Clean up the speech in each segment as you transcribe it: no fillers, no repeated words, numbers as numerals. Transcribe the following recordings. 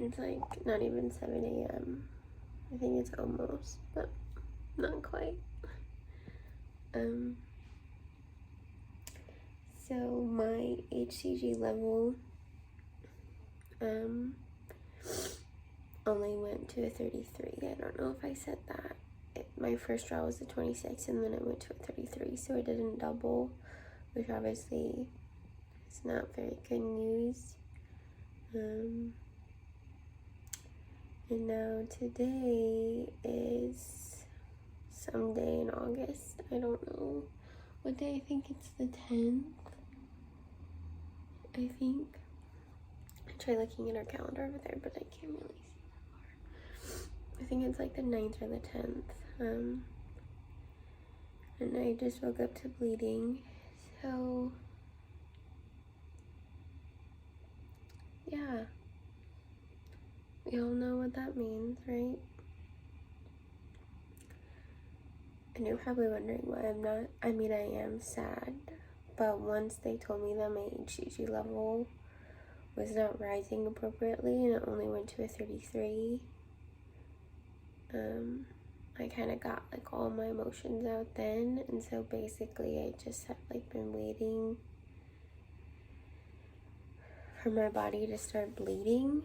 It's like not even 7 a.m. I think it's almost, but not quite. So my HCG level only went to a 33. I don't know if I said that. My first draw was a 26 and then it went to a 33, so it didn't double, which obviously is not very good news. And now today is some day in August. I don't know what day. I think it's the 10th. I think. I try looking at our calendar over there, but I can't really see that far. I think it's like the 9th or the 10th. And I just woke up to bleeding. So yeah. We all know what that means, right? And you're probably wondering why I'm not. I mean, I am sad, but once they told me that my HCG level was not rising appropriately and it only went to a 33, I kind of got like all my emotions out then. And so basically I just have like been waiting for my body to start bleeding.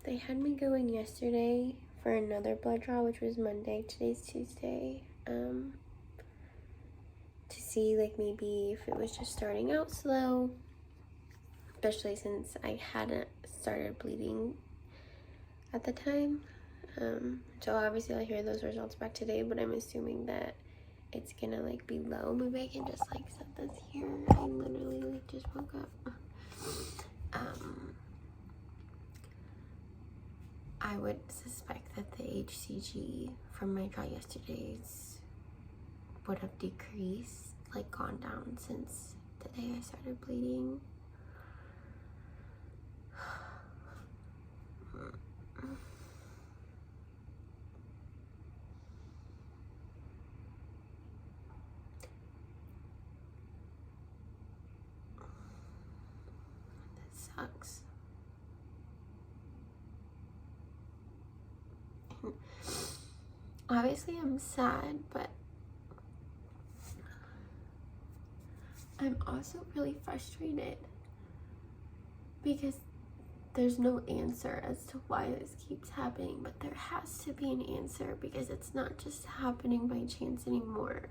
They had me go in yesterday for another blood draw, which was Monday. Today's Tuesday. To see like maybe if it was just starting out slow, especially since I hadn't started bleeding at the time. So obviously I'll hear those results back today, but I'm assuming that it's gonna like be low. Maybe I can just like set this here. I literally like just woke up. I would suspect that the HCG from my draw yesterday's would have decreased, like gone down since the day I started bleeding. That sucks. Obviously I'm sad, but I'm also really frustrated because there's no answer as to why this keeps happening, but there has to be an answer because it's not just happening by chance anymore.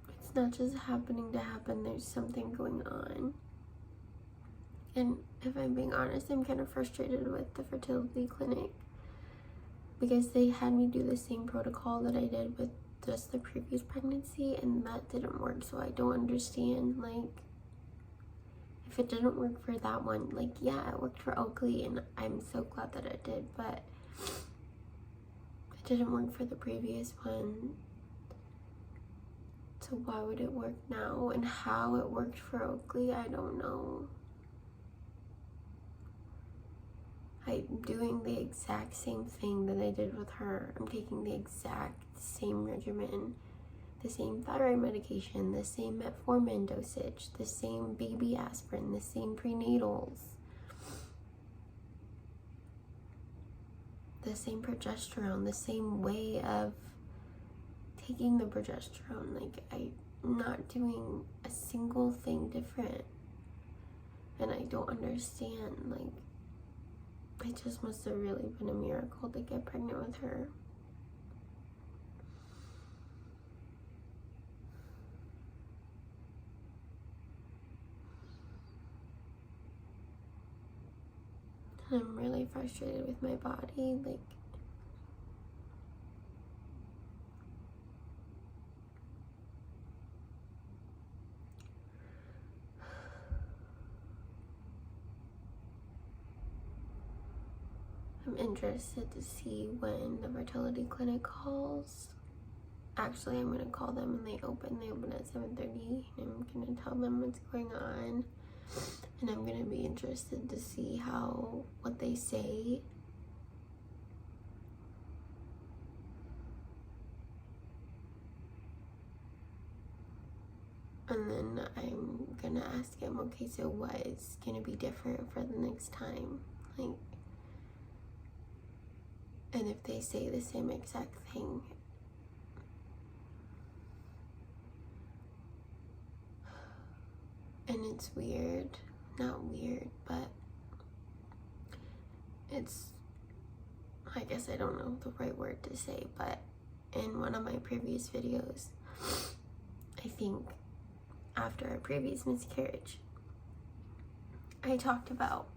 It's not just happening to happen, there's something going on. And if I'm being honest, I'm kind of frustrated with the fertility clinic because they had me do the same protocol that I did with just the previous pregnancy and that didn't work. So I don't understand, like, if it didn't work for that one, like, yeah, it worked for Oakley and I'm so glad that it did, but it didn't work for the previous one. So why would it work now? And how it worked for Oakley, I don't know. I'm doing the exact same thing that I did with her. I'm taking the exact same regimen, the same thyroid medication, the same metformin dosage, the same baby aspirin, the same prenatals, the same progesterone, the same way of taking the progesterone. Like, I'm not doing a single thing different. And I don't understand, like, it just must have really been a miracle to get pregnant with her. I'm really frustrated with my body, like, I'm interested to see when the fertility clinic calls. Actually, I'm gonna call them when they open. They open at 7:30, and I'm gonna tell them what's going on. And I'm gonna be interested to see what they say. And then I'm gonna ask him, okay, so what is gonna be different for the next time? Like, and if they say the same exact thing, and it's weird, not weird, but it's, I guess I don't know the right word to say, but in one of my previous videos, I think after a previous miscarriage, I talked about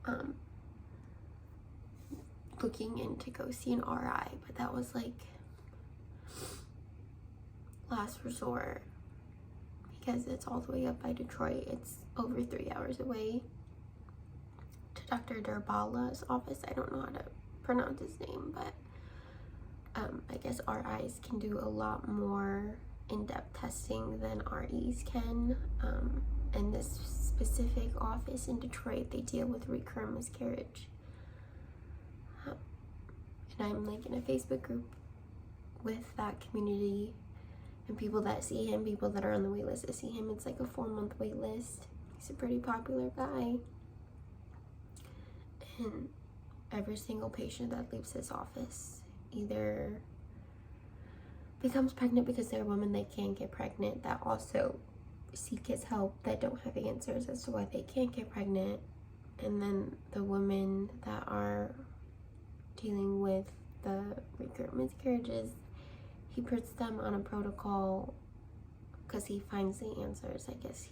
looking in to go see an RI, but that was like last resort because it's all the way up by Detroit. It's over 3 hours away to Dr. Durbala's office. I don't know how to pronounce his name, but I guess RIs can do a lot more in-depth testing than REs can. In this specific office in Detroit, they deal with recurrent miscarriage. And I'm like in a Facebook group with that community and people that see him, people that are on the wait list to see him. It's like a 4-month wait list. He's a pretty popular guy. And every single patient that leaves his office either becomes pregnant because they're a woman, they can't get pregnant, that also seek his help, that don't have answers as to why they can't get pregnant. And then the women that are dealing with the recurrent miscarriages, he puts them on a protocol because he finds the answers. I guess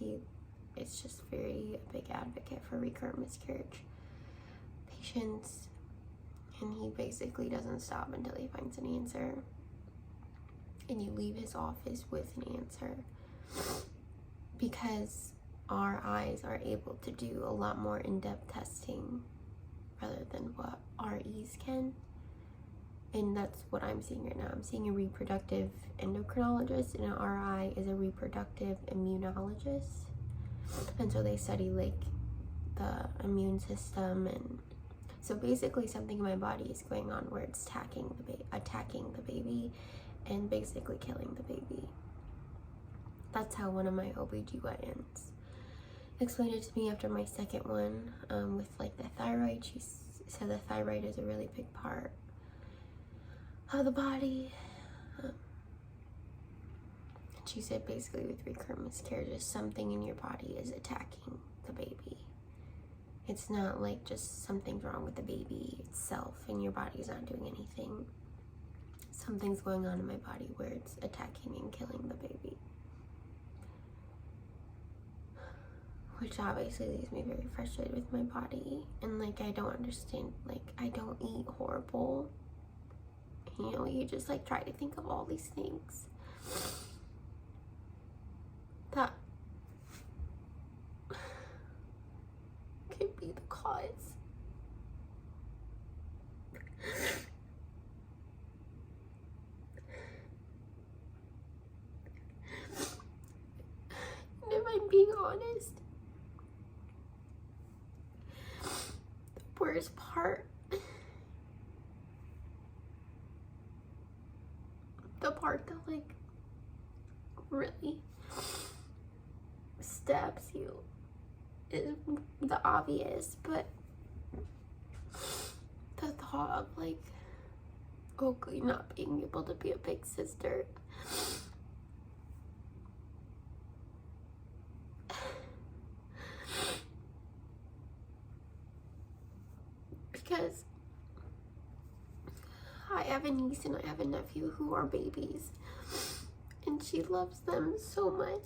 it's just very a big advocate for recurrent miscarriage patients, and he basically doesn't stop until he finds an answer. And you leave his office with an answer because our eyes are able to do a lot more in-depth testing rather than what REs can. And that's what I'm seeing right now. I'm seeing a reproductive endocrinologist, and an RI is a reproductive immunologist. And so they study like the immune system, and so basically something in my body is going on where it's attacking the baby and basically killing the baby. That's how one of my OBGYNs explained it to me after my second one, with like the thyroid. She said the thyroid is a really big part of the body. She said basically with recurrent miscarriages, something in your body is attacking the baby. It's not like just something's wrong with the baby itself and your body's not doing anything. Something's going on in my body where it's attacking and killing the baby. Which obviously leaves me very frustrated with my body. And like, I don't understand, like, I don't eat horrible. You know, you just like try to think of all these things that could be the cause. And if I'm being honest, the worst part, the part that like really stabs you, is the obvious, but the thought of like Oakley not being able to be a big sister. Because I have a niece and I have a nephew who are babies, and she loves them so much.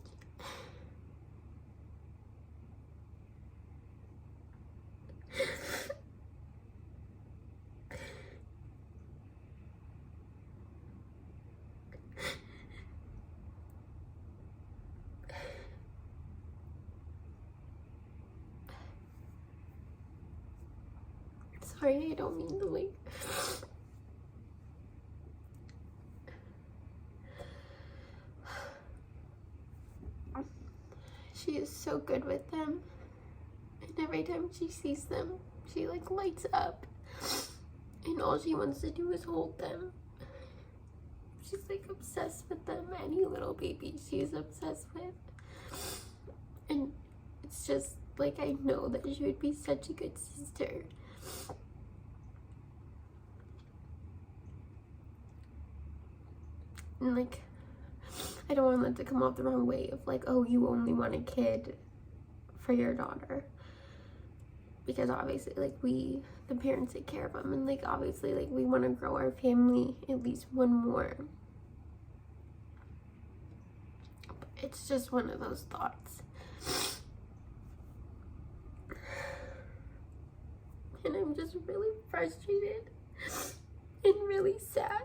Sorry, I don't mean to like. She is so good with them, and every time she sees them, she like lights up, and all she wants to do is hold them. She's like obsessed with them. Any little baby she's obsessed with, and it's just like, I know that she would be such a good sister. And like, I don't want that to come off the wrong way of like, oh, you only want a kid for your daughter. Because obviously, like, we, the parents, take care of them. And like, obviously, like, we want to grow our family at least one more. But it's just one of those thoughts. And I'm just really frustrated and really sad.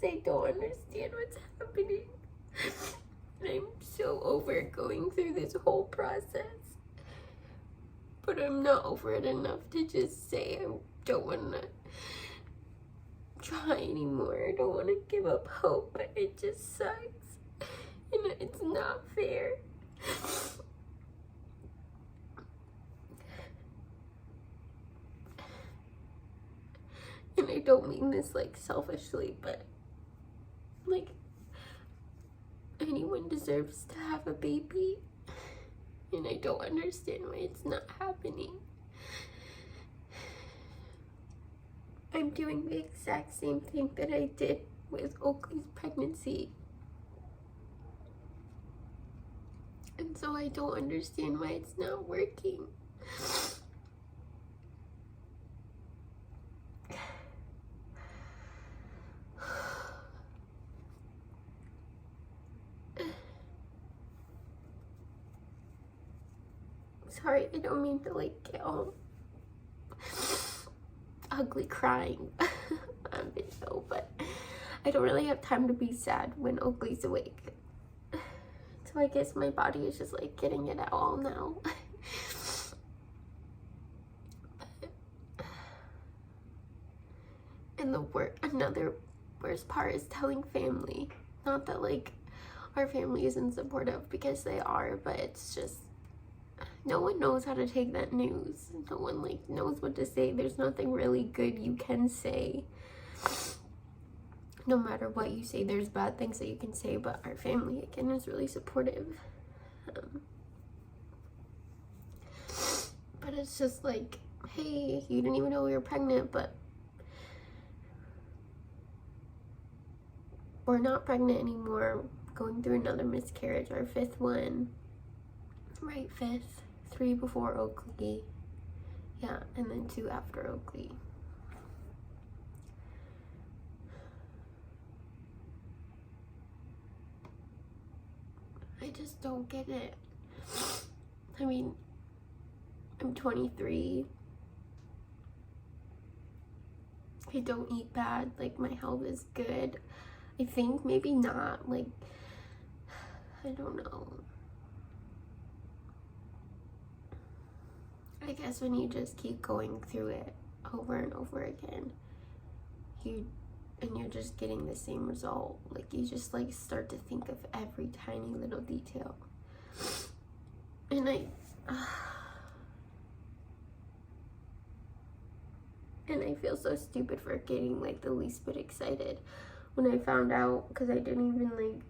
I don't understand what's happening. I'm so over going through this whole process. But I'm not over it enough to just say I don't want to try anymore. I don't want to give up hope. But it just sucks. And it's not fair. And I don't mean this like selfishly, but like, anyone deserves to have a baby, and I don't understand why it's not happening. I'm doing the exact same thing that I did with Oakley's pregnancy, and so I don't understand why it's not working. Sorry, I don't mean to like get all ugly crying on video, but I don't really have time to be sad when Oakley's awake. So I guess my body is just like getting it out all now. And another worst part is telling family. Not that like our family isn't supportive, because they are, but it's just, no one knows how to take that news. No one like knows what to say. There's nothing really good you can say. No matter what you say, there's bad things that you can say, but our family, again, is really supportive. But it's just like, hey, you didn't even know we were pregnant, but we're not pregnant anymore. Going through another miscarriage, our 5th one. Right, 5th. 3 before Oakley. Yeah, and then 2 after Oakley. I just don't get it. I mean, I'm 23. I don't eat bad. Like, my health is good. I think maybe not. Like, I don't know. I guess when you just keep going through it over and over again, you're just getting the same result. Like, you just like start to think of every tiny little detail. And I feel so stupid for getting like the least bit excited when I found out, because I didn't even like,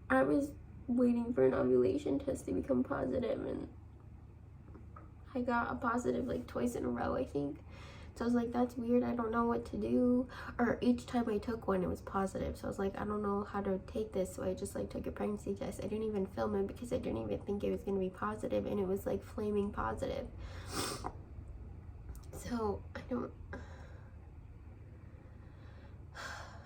I was waiting for an ovulation test to become positive, and I got a positive like twice in a row, I think. So I was like, that's weird. I don't know what to do. Or each time I took one, it was positive. So I was like, I don't know how to take this. So I just like took a pregnancy test. I didn't even film it because I didn't even think it was going to be positive. And it was like flaming positive. So I don't...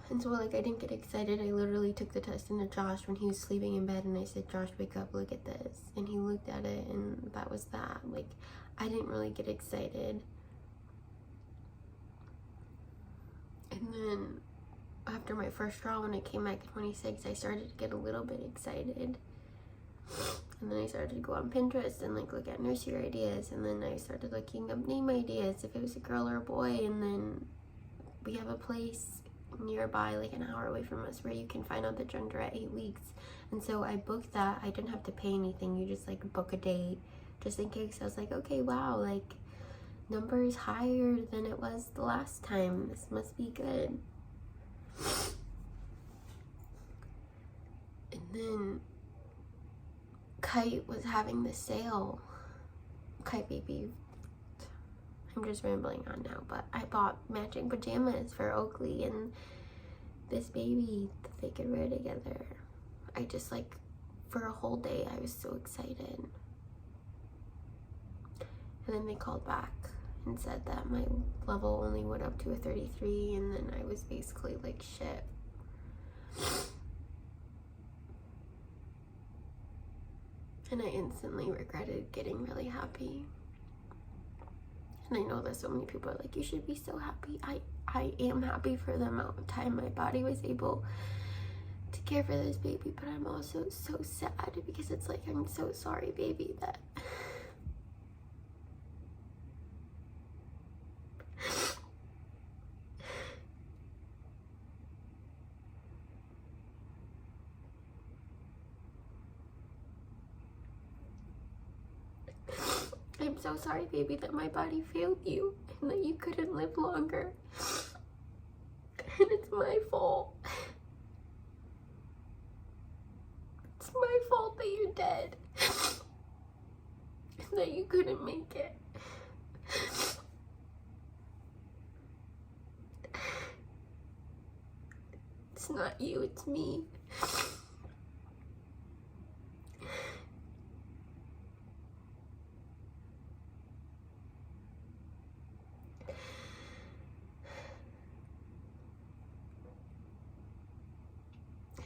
And so like I didn't get excited. I literally took the test into Josh when he was sleeping in bed, and I said, Josh, wake up, look at this. And he looked at it, and that was that. Like, I didn't really get excited. And then after my first trial, when I came back at 26, I started to get a little bit excited. And then I started to go on Pinterest and like look at nursery ideas, and then I started looking up name ideas, if it was a girl or a boy. And then we have a place nearby, like an hour away from us, where you can find out the gender at 8 weeks. And so I booked that. I didn't have to pay anything. You just like book a date just in case. I was like, okay, wow, like number is higher than it was the last time. This must be good. then Kite was having the sale. Kite baby. I'm just rambling on now, but I bought matching pajamas for Oakley and this baby that they could wear together. I just like, for a whole day, I was so excited. And then they called back and said that my level only went up to a 33, and then I was basically like, shit. And I instantly regretted getting really happy. And I know that so many people are like, you should be so happy. I am happy for the amount of time my body was able to care for this baby, but I'm also so sad because it's like, I'm so sorry, baby, that I'm so sorry, baby, that my body failed you and that you couldn't live longer. And it's my fault. It's my fault that you're dead. And that you couldn't make it. It's not you, it's me.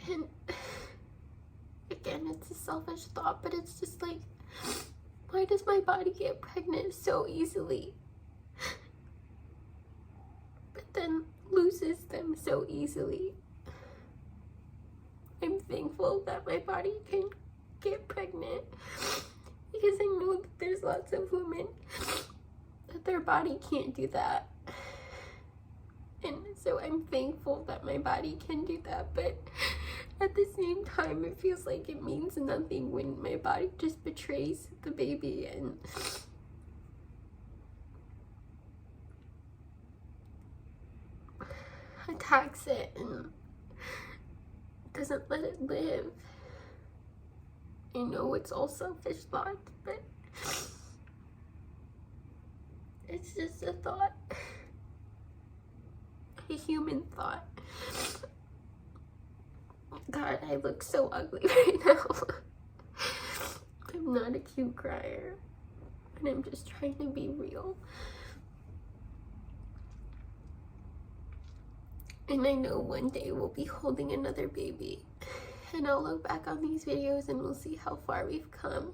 And again, it's a selfish thought, but it's just like, why does my body get pregnant so easily, but then loses them so easily? I'm thankful that my body can get pregnant because I know that there's lots of women that their body can't do that. And so I'm thankful that my body can do that, but at the same time, it feels like it means nothing when my body just betrays the baby and attacks it and doesn't let it live. I know it's all selfish thoughts, but it's just a thought. A human thought. God, I look so ugly right now. I'm not a cute crier, and I'm just trying to be real. And I know one day we'll be holding another baby, and I'll look back on these videos and we'll see how far we've come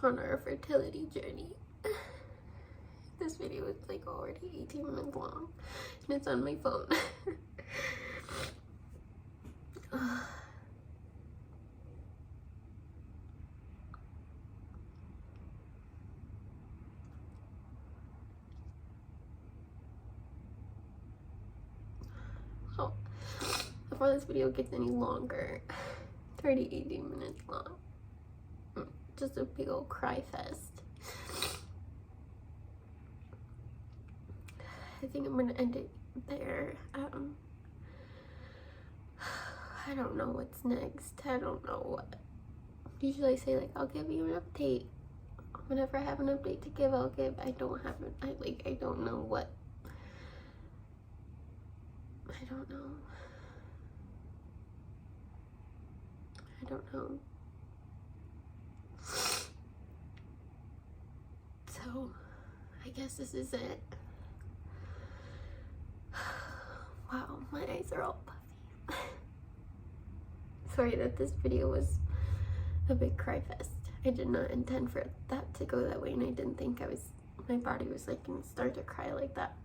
on our fertility journey. This video is like already 18 minutes long, and it's on my phone. Oh, before this video gets any longer, it's already 18 minutes long. Just a big old cry fest. I think I'm gonna end it there. I don't know what's next. I don't know what. Usually I say like, I'll give you an update. Whenever I have an update to give, I'll give. I don't have it. I don't know what. I don't know. I don't know. So, I guess this is it. Wow, my eyes are all puffy. Sorry that this video was a big cry fest. I did not intend for that to go that way, and I didn't think my body was like gonna start to cry like that.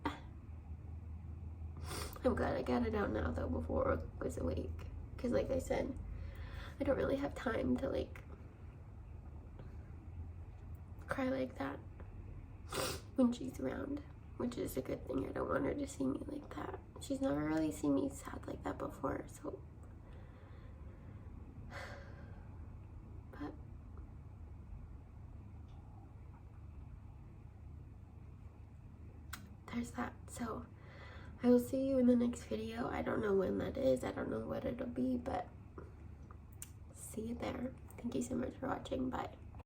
I'm glad I got it out now though before I was awake, because like I said, I don't really have time to like cry like that when she's around, which is a good thing. I don't want her to see me like that. She's never really seen me sad like that before, so. But there's that. So I will see you in the next video. I don't know when that is. I don't know what it'll be, but see you there. Thank you so much for watching. Bye.